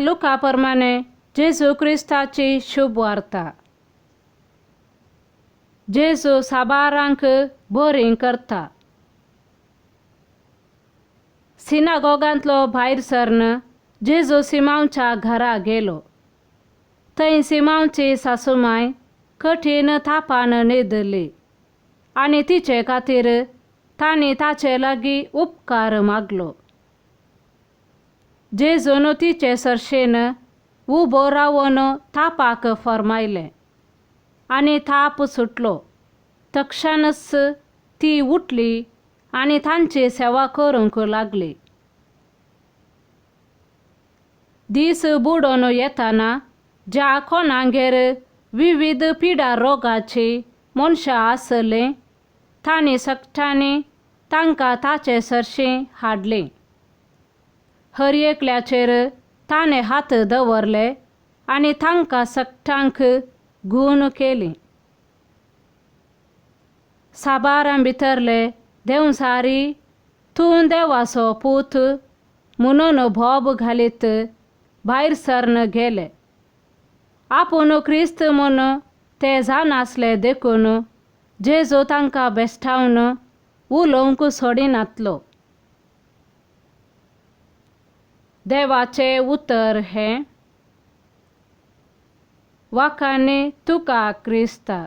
लुकाप्रमाणे जेजू क्रिस्ताची शुभ वार्ता. जेजू साबारांक बोरींग करता. सिनागोगांतलो भायर सरन जेजू सिमांवच्या घरा गेलो. थंय सिमांवची सासूमाय कठीण तापान न्हिदली आनी तिचे खातीर तांणी ताचे लागीं उपकार मागलो. जेजून तिचे सरशेन उबो रावन तापाक फर्मायलें आनी ताप सुटलो. तक्षणच ती उठली आनी तांची सेवा करूंक लागली. दीस बुडोवन येताना ज्या कोणागेर विविध पिडा रोगाची मनशां आसलीं तांणी सकटांनी तांकां ताचे सरशीं हाडलीं. हर एकल्याचेर ताणें हात दवरले आनी तांकां सकटांक घूण केली. साबारां भितरले देंवसारी तूं देवाचो पूत म्हणून भोब घालीत भायर सरन गेले. आपूण क्रिस्त म्हूण ते जानासले देखून जेजू तांकां बेश्टावन उलोवंक सोडिनातलो. देवाचें उतर हें. वाखाणी तुका क्रिस्ता.